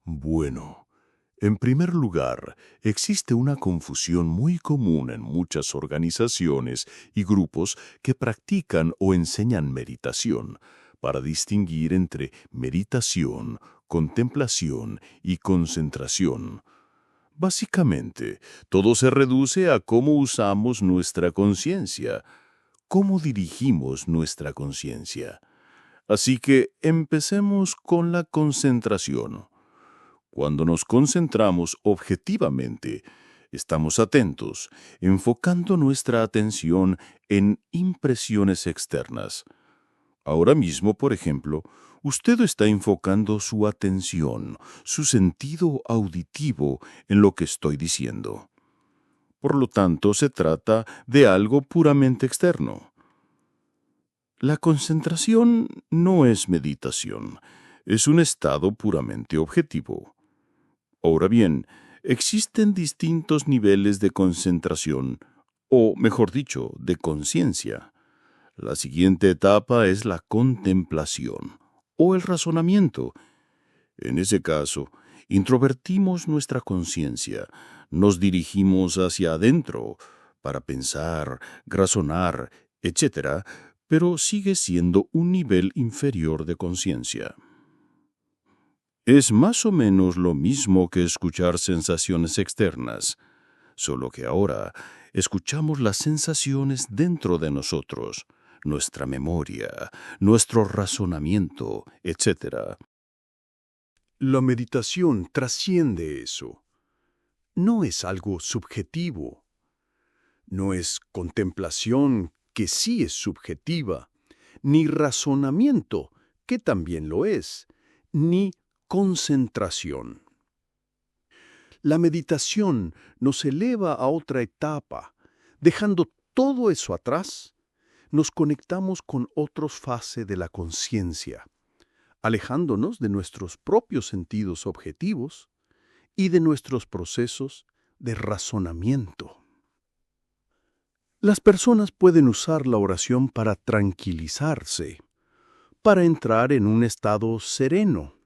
Bueno, en primer lugar, existe una confusión muy común en muchas organizaciones y grupos que practican o enseñan meditación, para distinguir entre meditación, contemplación y concentración. Básicamente, todo se reduce a cómo usamos nuestra conciencia, cómo dirigimos nuestra conciencia. Así que empecemos con la concentración. Cuando nos concentramos objetivamente, estamos atentos, enfocando nuestra atención en impresiones externas. Ahora mismo, por ejemplo, usted está enfocando su atención, su sentido auditivo en lo que estoy diciendo. Por lo tanto, se trata de algo puramente externo. La concentración no es meditación, es un estado puramente objetivo. Ahora bien, existen distintos niveles de concentración, o mejor dicho, de conciencia. La siguiente etapa es la contemplación, o el razonamiento. En ese caso, introvertimos nuestra conciencia, nos dirigimos hacia adentro para pensar, razonar, etc., pero sigue siendo un nivel inferior de conciencia. Es más o menos lo mismo que escuchar sensaciones externas, solo que ahora escuchamos las sensaciones dentro de nosotros, nuestra memoria, nuestro razonamiento, etc. La meditación trasciende eso. No es algo subjetivo. No es contemplación, que sí es subjetiva, ni razonamiento, que también lo es, ni concentración. La meditación nos eleva a otra etapa. Dejando todo eso atrás, nos conectamos con otra fase de la conciencia, alejándonos de nuestros propios sentidos objetivos y de nuestros procesos de razonamiento. Las personas pueden usar la oración para tranquilizarse, para entrar en un estado sereno.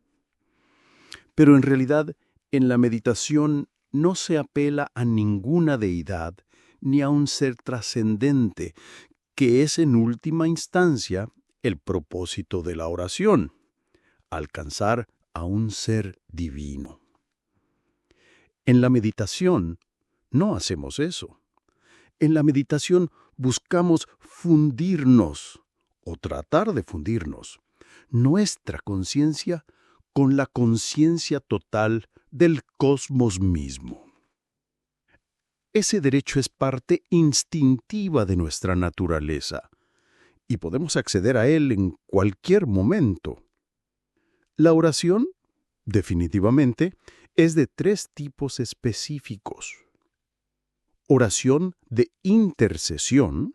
Pero en realidad, en la meditación no se apela a ninguna deidad ni a un ser trascendente, que es en última instancia el propósito de la oración, alcanzar a un ser divino. En la meditación no hacemos eso. En la meditación buscamos fundirnos, o tratar de fundirnos, nuestra conciencia con la conciencia total del cosmos mismo. Ese derecho es parte instintiva de nuestra naturaleza, y podemos acceder a él en cualquier momento. La oración, definitivamente, es de 3 tipos específicos. Oración de intercesión,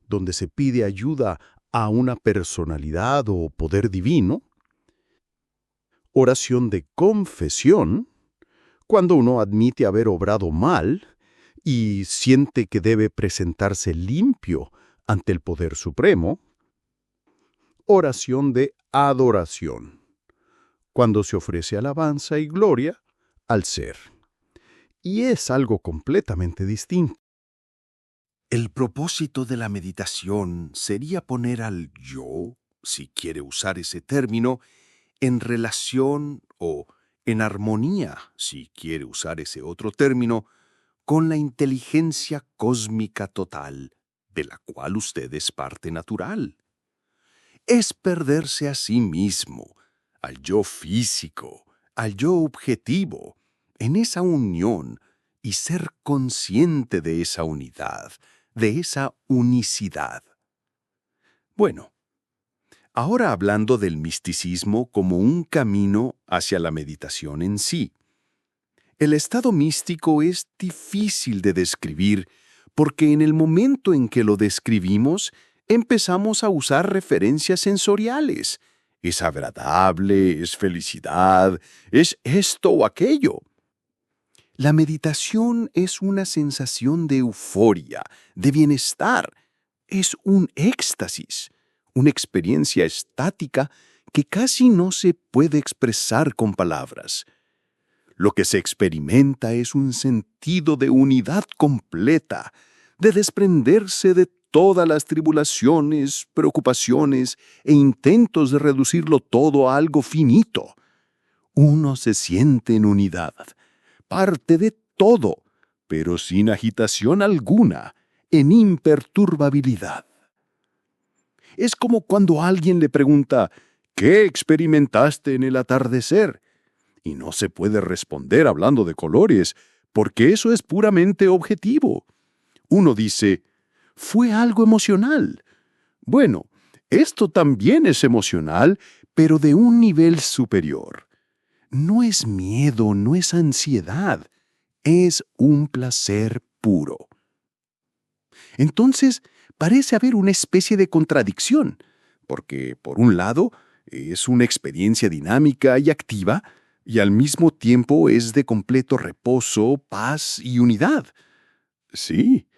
donde se pide ayuda a una personalidad o poder divino. Oración de confesión, cuando uno admite haber obrado mal y siente que debe presentarse limpio ante el poder supremo. Oración de adoración, cuando se ofrece alabanza y gloria al ser. Y es algo completamente distinto. El propósito de la meditación sería poner al yo, si quiere usar ese término, en relación o en armonía, si quiere usar ese otro término, con la inteligencia cósmica total, de la cual usted es parte natural. Es perderse a sí mismo, al yo físico, al yo objetivo, en esa unión y ser consciente de esa unidad, de esa unicidad. Bueno, ahora hablando del misticismo como un camino hacia la meditación en sí. El estado místico es difícil de describir porque en el momento en que lo describimos, empezamos a usar referencias sensoriales. Es agradable, es felicidad, es esto o aquello. La meditación es una sensación de euforia, de bienestar. Es un éxtasis, una experiencia estática que casi no se puede expresar con palabras. Lo que se experimenta es un sentido de unidad completa, de desprenderse de todas las tribulaciones, preocupaciones e intentos de reducirlo todo a algo finito. Uno se siente en unidad, parte de todo, pero sin agitación alguna, en imperturbabilidad. Es como cuando alguien le pregunta, ¿qué experimentaste en el atardecer? Y no se puede responder hablando de colores, porque eso es puramente objetivo. Uno dice, fue algo emocional. Bueno, esto también es emocional, pero de un nivel superior. No es miedo, no es ansiedad, es un placer puro. Entonces, parece haber una especie de contradicción, porque, por un lado, es una experiencia dinámica y activa, y al mismo tiempo es de completo reposo, paz y unidad. Sí,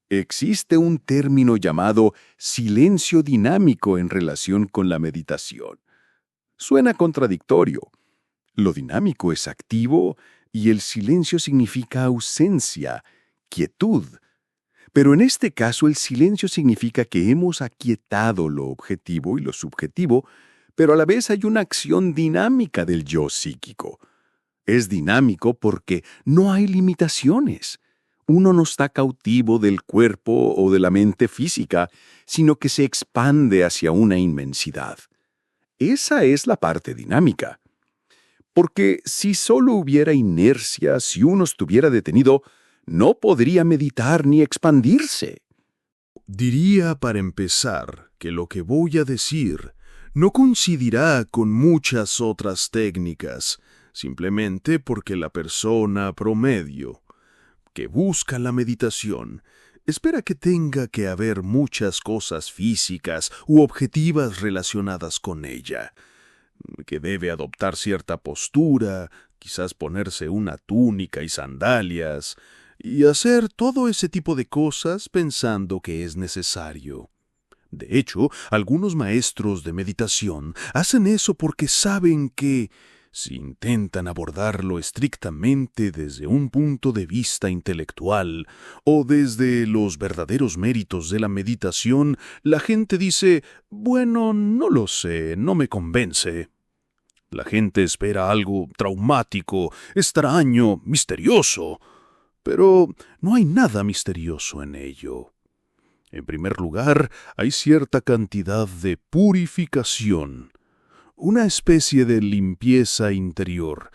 existe un término llamado silencio dinámico en relación con la meditación. Suena contradictorio. Lo dinámico es activo y el silencio significa ausencia, quietud. Pero en este caso el silencio significa que hemos aquietado lo objetivo y lo subjetivo, pero a la vez hay una acción dinámica del yo psíquico. Es dinámico porque no hay limitaciones. Uno no está cautivo del cuerpo o de la mente física, sino que se expande hacia una inmensidad. Esa es la parte dinámica. Porque si solo hubiera inercia, si uno estuviera detenido, no podría meditar ni expandirse. Diría para empezar que lo que voy a decir no coincidirá con muchas otras técnicas, simplemente porque la persona promedio que busca la meditación espera que tenga que haber muchas cosas físicas u objetivas relacionadas con ella, que debe adoptar cierta postura, quizás ponerse una túnica y sandalias, y hacer todo ese tipo de cosas pensando que es necesario. De hecho, algunos maestros de meditación hacen eso porque saben que, si intentan abordarlo estrictamente desde un punto de vista intelectual o desde los verdaderos méritos de la meditación, la gente dice, bueno, no lo sé, no me convence. La gente espera algo traumático, extraño, misterioso, pero no hay nada misterioso en ello. En primer lugar, hay cierta cantidad de purificación, una especie de limpieza interior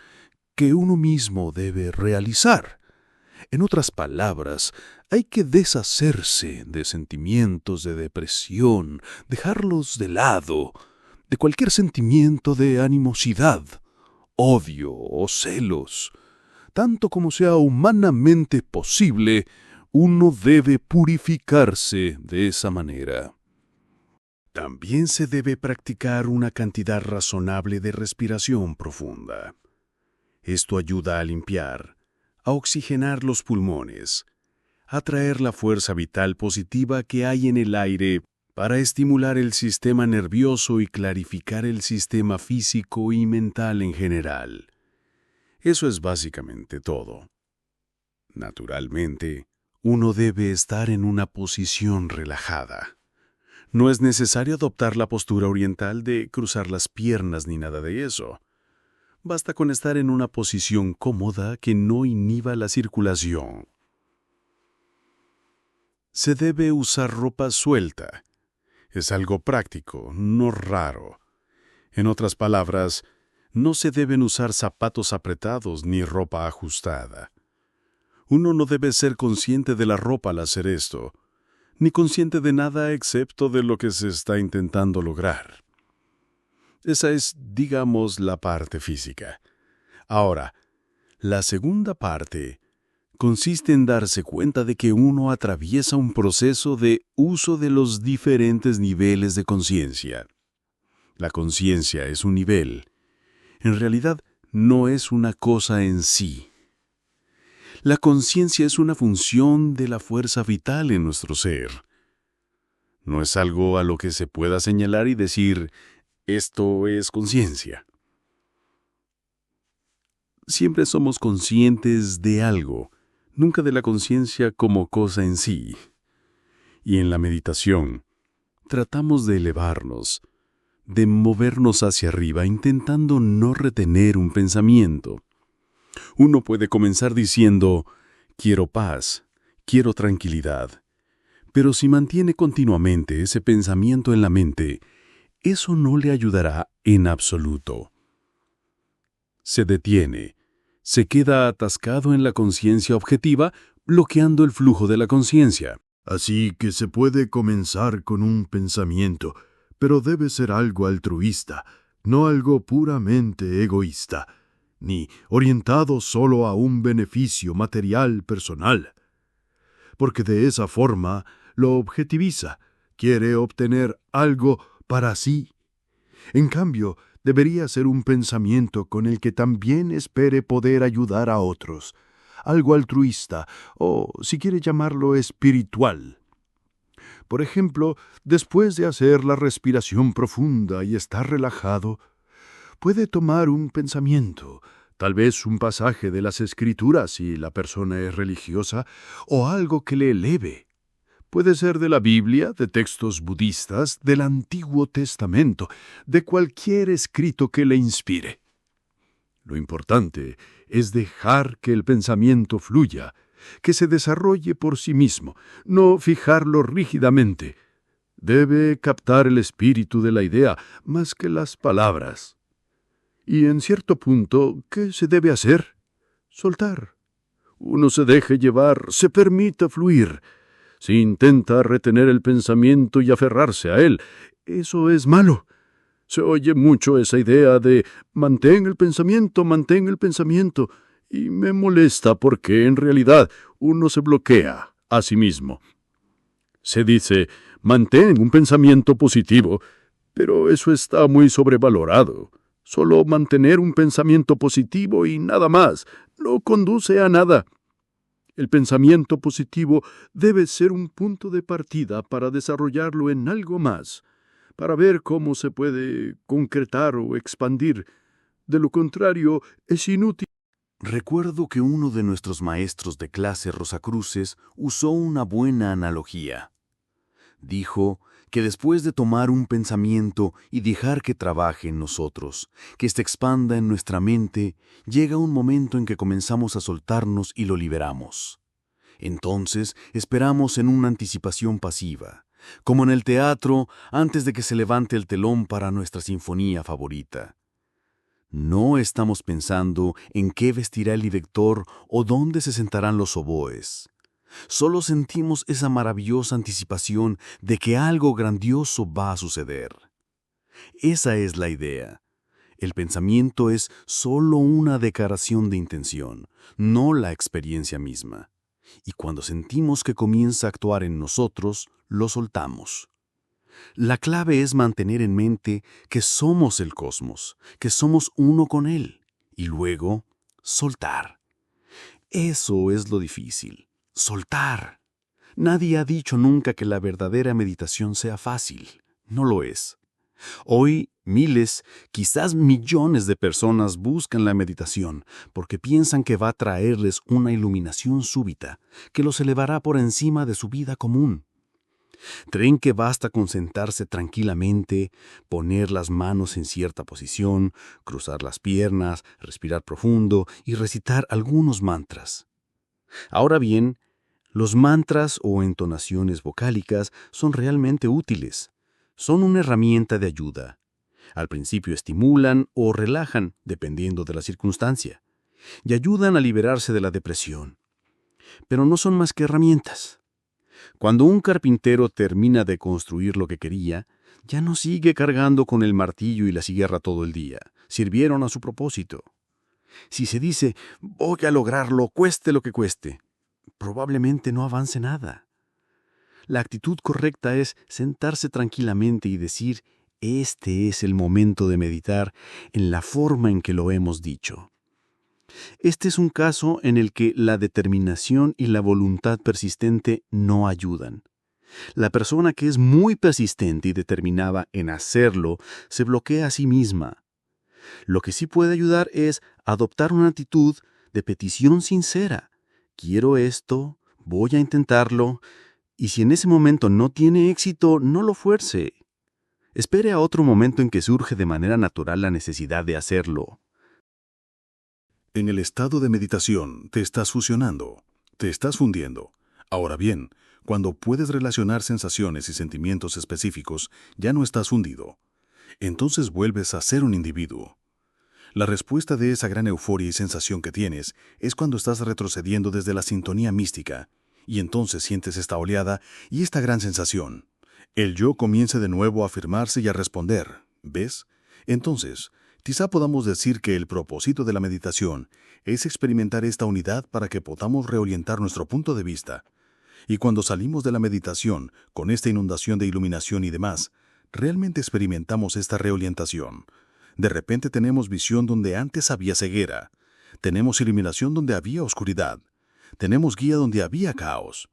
que uno mismo debe realizar. En otras palabras, hay que deshacerse de sentimientos de depresión, dejarlos de lado, de cualquier sentimiento de animosidad, odio o celos. Tanto como sea humanamente posible, uno debe purificarse de esa manera. También se debe practicar una cantidad razonable de respiración profunda. Esto ayuda a limpiar, a oxigenar los pulmones, a traer la fuerza vital positiva que hay en el aire para estimular el sistema nervioso y clarificar el sistema físico y mental en general. Eso es básicamente todo. Naturalmente, uno debe estar en una posición relajada. No es necesario adoptar la postura oriental de cruzar las piernas ni nada de eso. Basta con estar en una posición cómoda que no inhiba la circulación. Se debe usar ropa suelta. Es algo práctico, no raro. En otras palabras, no se deben usar zapatos apretados ni ropa ajustada. Uno no debe ser consciente de la ropa al hacer esto, ni consciente de nada excepto de lo que se está intentando lograr. Esa es, digamos, la parte física. Ahora, la segunda parte consiste en darse cuenta de que uno atraviesa un proceso de uso de los diferentes niveles de conciencia. La conciencia es un nivel. En realidad, no es una cosa en sí. La conciencia es una función de la fuerza vital en nuestro ser. No es algo a lo que se pueda señalar y decir, esto es conciencia. siempre somos conscientes de algo, nunca de la conciencia como cosa en sí. Y en la meditación, tratamos de elevarnos, de movernos hacia arriba, intentando no retener un pensamiento. Uno puede comenzar diciendo, quiero paz, quiero tranquilidad. Pero si mantiene continuamente ese pensamiento en la mente, eso no le ayudará en absoluto. Se detiene, se queda atascado en la conciencia objetiva, bloqueando el flujo de la conciencia. Así que se puede comenzar con un pensamiento, pero debe ser algo altruista, no algo puramente egoísta, ni orientado solo a un beneficio material personal. Porque de esa forma lo objetiviza, quiere obtener algo para sí. En cambio, debería ser un pensamiento con el que también espere poder ayudar a otros, algo altruista o, si quiere llamarlo, espiritual. Por ejemplo, después de hacer la respiración profunda y estar relajado, puede tomar un pensamiento, tal vez un pasaje de las Escrituras si la persona es religiosa, o algo que le eleve. Puede ser de la Biblia, de textos budistas, del Antiguo Testamento, de cualquier escrito que le inspire. Lo importante es dejar que el pensamiento fluya, que se desarrolle por sí mismo, no fijarlo rígidamente. Debe captar el espíritu de la idea más que las palabras. Y en cierto punto, ¿qué se debe hacer? Soltar. Uno se deje llevar, se permita fluir. Si intenta retener el pensamiento y aferrarse a él, eso es malo. Se oye mucho esa idea de mantén el pensamiento, y me molesta porque en realidad uno se bloquea a sí mismo. Se dice, mantén un pensamiento positivo, pero eso está muy sobrevalorado. Solo mantener un pensamiento positivo y nada más no conduce a nada. El pensamiento positivo debe ser un punto de partida para desarrollarlo en algo más, para ver cómo se puede concretar o expandir. De lo contrario, es inútil. Recuerdo que uno de nuestros maestros de clase Rosacruces usó una buena analogía. Dijo que después de tomar un pensamiento y dejar que trabaje en nosotros, que se expanda en nuestra mente, llega un momento en que comenzamos a soltarnos y lo liberamos. Entonces esperamos en una anticipación pasiva, como en el teatro antes de que se levante el telón para nuestra sinfonía favorita. No estamos pensando en qué vestirá el director o dónde se sentarán los oboes. Solo sentimos esa maravillosa anticipación de que algo grandioso va a suceder. Esa es la idea. El pensamiento es solo una declaración de intención, no la experiencia misma. Y cuando sentimos que comienza a actuar en nosotros, lo soltamos. La clave es mantener en mente que somos el cosmos, que somos uno con él, y luego soltar. Eso es lo difícil, soltar. Nadie ha dicho nunca que la verdadera meditación sea fácil. No lo es. Hoy, miles, quizás millones de personas buscan la meditación porque piensan que va a traerles una iluminación súbita, que los elevará por encima de su vida común. Creen que basta con sentarse tranquilamente, poner las manos en cierta posición, cruzar las piernas, respirar profundo y recitar algunos mantras. Ahora bien, los mantras o entonaciones vocálicas son realmente útiles. Son una herramienta de ayuda. Al principio estimulan o relajan, dependiendo de la circunstancia, y ayudan a liberarse de la depresión. Pero no son más que herramientas. Cuando un carpintero termina de construir lo que quería, ya no sigue cargando con el martillo y la sierra todo el día. Sirvieron a su propósito. Si se dice, voy a lograrlo, cueste lo que cueste, probablemente no avance nada. La actitud correcta es sentarse tranquilamente y decir, este es el momento de meditar en la forma en que lo hemos dicho. Este es un caso en el que la determinación y la voluntad persistente no ayudan. La persona que es muy persistente y determinada en hacerlo se bloquea a sí misma. Lo que sí puede ayudar es adoptar una actitud de petición sincera. Quiero esto, voy a intentarlo, y si en ese momento no tiene éxito, no lo fuerce. Espere a otro momento en que surge de manera natural la necesidad de hacerlo. En el estado de meditación te estás fusionando, te estás fundiendo. Ahora bien, cuando puedes relacionar sensaciones y sentimientos específicos, ya no estás fundido. Entonces vuelves a ser un individuo. La respuesta de esa gran euforia y sensación que tienes es cuando estás retrocediendo desde la sintonía mística, y entonces sientes esta oleada y esta gran sensación. El yo comienza de nuevo a afirmarse y a responder, ¿ves? Entonces, quizá podamos decir que el propósito de la meditación es experimentar esta unidad para que podamos reorientar nuestro punto de vista. Y cuando salimos de la meditación con esta inundación de iluminación y demás, realmente experimentamos esta reorientación. De repente tenemos visión donde antes había ceguera. Tenemos iluminación donde había oscuridad. Tenemos guía donde había caos.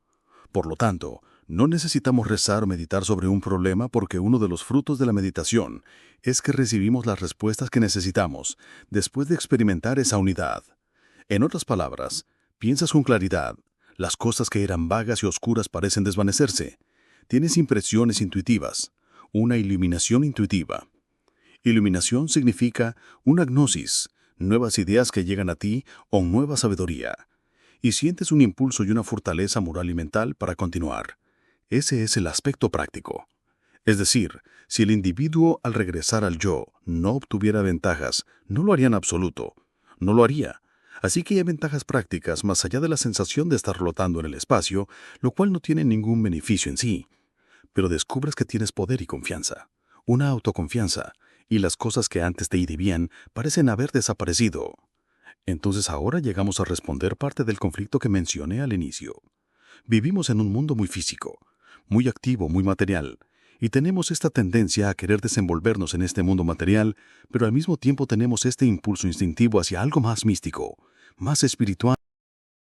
Por lo tanto, no necesitamos rezar o meditar sobre un problema porque uno de los frutos de la meditación es que recibimos las respuestas que necesitamos después de experimentar esa unidad. En otras palabras, piensas con claridad. Las cosas que eran vagas y oscuras parecen desvanecerse. Tienes impresiones intuitivas, una iluminación intuitiva. Iluminación significa una gnosis, nuevas ideas que llegan a ti o nueva sabiduría. Y sientes un impulso y una fortaleza moral y mental para continuar. Ese es el aspecto práctico. Es decir, si el individuo al regresar al yo no obtuviera ventajas, no lo haría en absoluto. No lo haría. Así que hay ventajas prácticas más allá de la sensación de estar flotando en el espacio, lo cual no tiene ningún beneficio en sí. Pero descubres que tienes poder y confianza, una autoconfianza, y las cosas que antes te inhibían parecen haber desaparecido. Entonces ahora llegamos a responder parte del conflicto que mencioné al inicio. Vivimos en un mundo muy físico, muy activo, muy material, y tenemos esta tendencia a querer desenvolvernos en este mundo material, pero al mismo tiempo tenemos este impulso instintivo hacia algo más místico, más espiritual.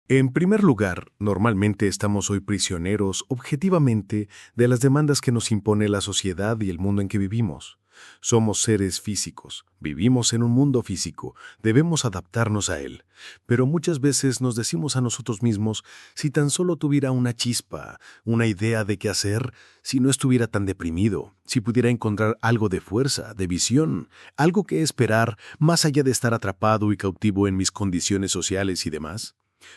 En primer lugar, normalmente estamos hoy prisioneros objetivamente de las demandas que nos impone la sociedad y el mundo en que vivimos. Somos seres físicos, vivimos en un mundo físico, debemos adaptarnos a él. Pero muchas veces nos decimos a nosotros mismos, si tan solo tuviera una chispa, una idea de qué hacer, si no estuviera tan deprimido, si pudiera encontrar algo de fuerza, de visión, algo que esperar, más allá de estar atrapado y cautivo en mis condiciones sociales y demás.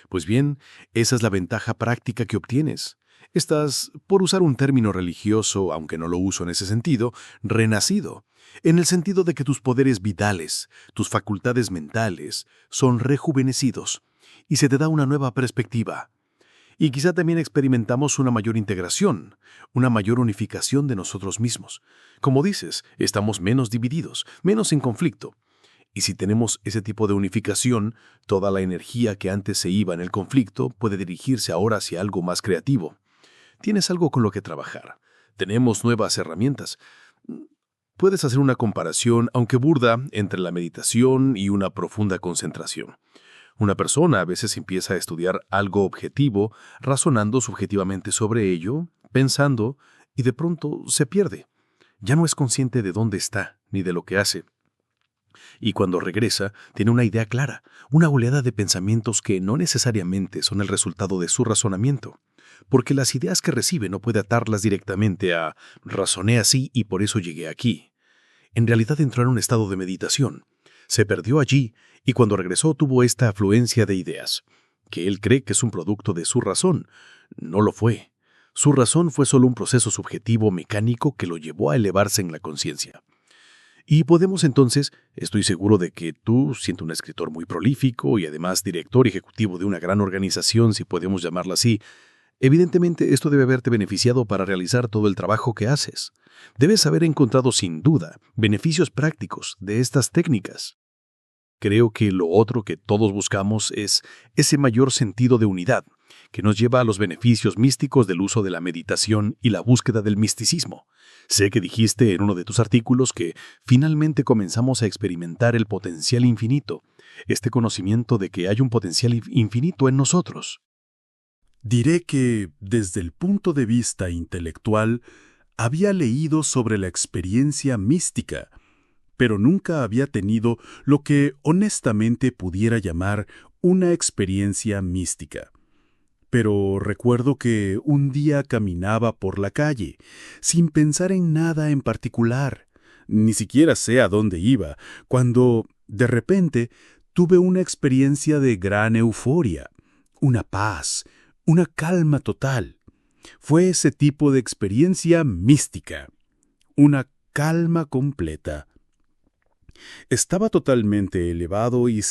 Pues bien, esa es la ventaja práctica que obtienes. Estás, por usar un término religioso, aunque no lo uso en ese sentido, renacido, en el sentido de que tus poderes vitales, tus facultades mentales, son rejuvenecidos y se te da una nueva perspectiva. Y quizá también experimentamos una mayor integración, una mayor unificación de nosotros mismos. Como dices, estamos menos divididos, menos en conflicto. Y si tenemos ese tipo de unificación, toda la energía que antes se iba en el conflicto puede dirigirse ahora hacia algo más creativo. Tienes algo con lo que trabajar. Tenemos nuevas herramientas. Puedes hacer una comparación, aunque burda, entre la meditación y una profunda concentración. Una persona a veces empieza a estudiar algo objetivo, razonando subjetivamente sobre ello, pensando, y de pronto se pierde. Ya no es consciente de dónde está, ni de lo que hace. Y cuando regresa, tiene una idea clara, una oleada de pensamientos que no necesariamente son el resultado de su razonamiento, porque las ideas que recibe no puede atarlas directamente a «razoné así y por eso llegué aquí». En realidad entró en un estado de meditación, se perdió allí y cuando regresó tuvo esta afluencia de ideas, que él cree que es un producto de su razón. No lo fue. Su razón fue solo un proceso subjetivo mecánico que lo llevó a elevarse en la conciencia. Y podemos entonces, estoy seguro de que tú, siendo un escritor muy prolífico y además director ejecutivo de una gran organización, si podemos llamarla así, evidentemente esto debe haberte beneficiado para realizar todo el trabajo que haces. Debes haber encontrado sin duda beneficios prácticos de estas técnicas. Creo que lo otro que todos buscamos es ese mayor sentido de unidad, que nos lleva a los beneficios místicos del uso de la meditación y la búsqueda del misticismo. Sé que dijiste en uno de tus artículos que finalmente comenzamos a experimentar el potencial infinito, este conocimiento de que hay un potencial infinito en nosotros. Diré que, desde el punto de vista intelectual, había leído sobre la experiencia mística, pero nunca había tenido lo que honestamente pudiera llamar una experiencia mística. Pero recuerdo que un día caminaba por la calle, sin pensar en nada en particular, ni siquiera sé a dónde iba, cuando, de repente, tuve una experiencia de gran euforia, una paz, una calma total. Fue ese tipo de experiencia mística, una calma completa. Estaba totalmente elevado y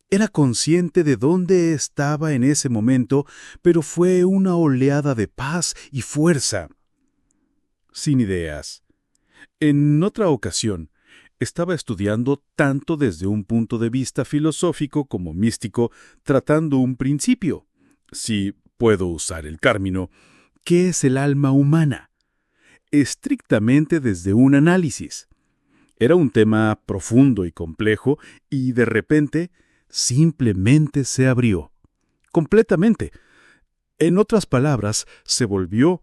era consciente de dónde estaba en ese momento, pero fue una oleada de paz y fuerza. Sin ideas. En otra ocasión, estaba estudiando tanto desde un punto de vista filosófico como místico, tratando un principio, si puedo usar el término, ¿qué es el alma humana? Estrictamente desde un análisis. Era un tema profundo y complejo y de repente simplemente se abrió. Completamente. En otras palabras, se volvió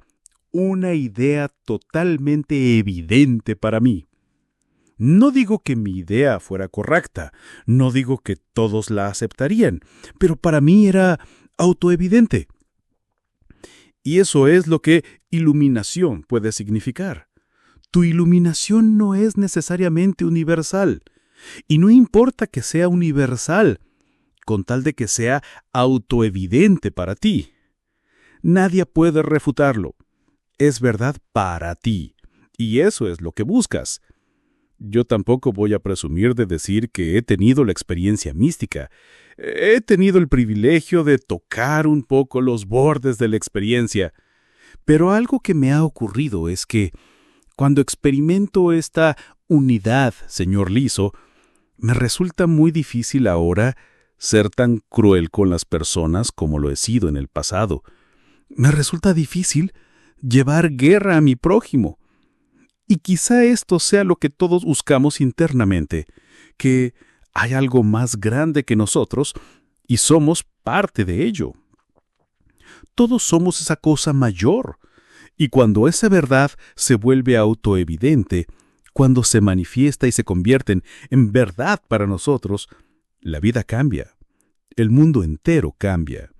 una idea totalmente evidente para mí. No digo que mi idea fuera correcta, no digo que todos la aceptarían, pero para mí era autoevidente. Y eso es lo que iluminación puede significar. Tu iluminación no es necesariamente universal, y no importa que sea universal, con tal de que sea autoevidente para ti. Nadie puede refutarlo. Es verdad para ti, y eso es lo que buscas. Yo tampoco voy a presumir de decir que he tenido la experiencia mística. He tenido el privilegio de tocar un poco los bordes de la experiencia. Pero algo que me ha ocurrido es que, cuando experimento esta unidad, señor Liso, me resulta muy difícil ahora ser tan cruel con las personas como lo he sido en el pasado. Me resulta difícil llevar guerra a mi prójimo. Y quizá esto sea lo que todos buscamos internamente, que hay algo más grande que nosotros y somos parte de ello. Todos somos esa cosa mayor, y cuando esa verdad se vuelve autoevidente, cuando se manifiesta y se convierten en verdad para nosotros, la vida cambia, el mundo entero cambia.